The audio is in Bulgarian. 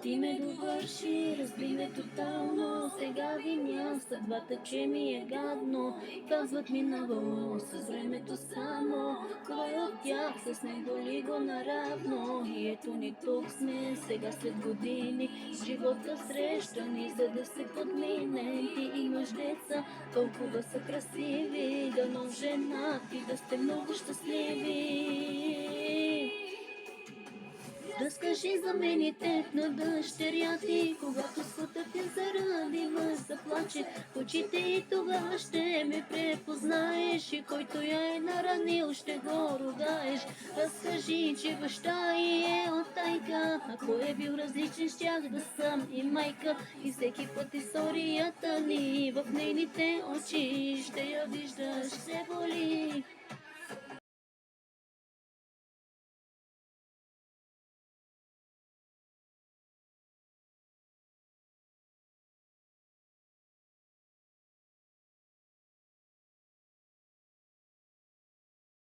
Ти ме довърши, разби ме тотално. Сега виня съдбата, че ми е гадно. Казват минавало с времето само. Кой от тях с него ли го наравно? И ето ни тук сме, сега след години. С живота срещани, за да се подминем. Ти имаш деца, толкова са красиви. Дано женати да сте много щастливи. Разкажи за мените на дъщеря ти, когато свата ти заради вас заплаче. В очите и тогава ще ме препознаеш и който я е наранил ще го ругаеш. Разкажи, че баща й е от тайка, ако е бил различен, щях да съм и майка. И всеки път историята ни в нейните очи ще я виждаш, се боли.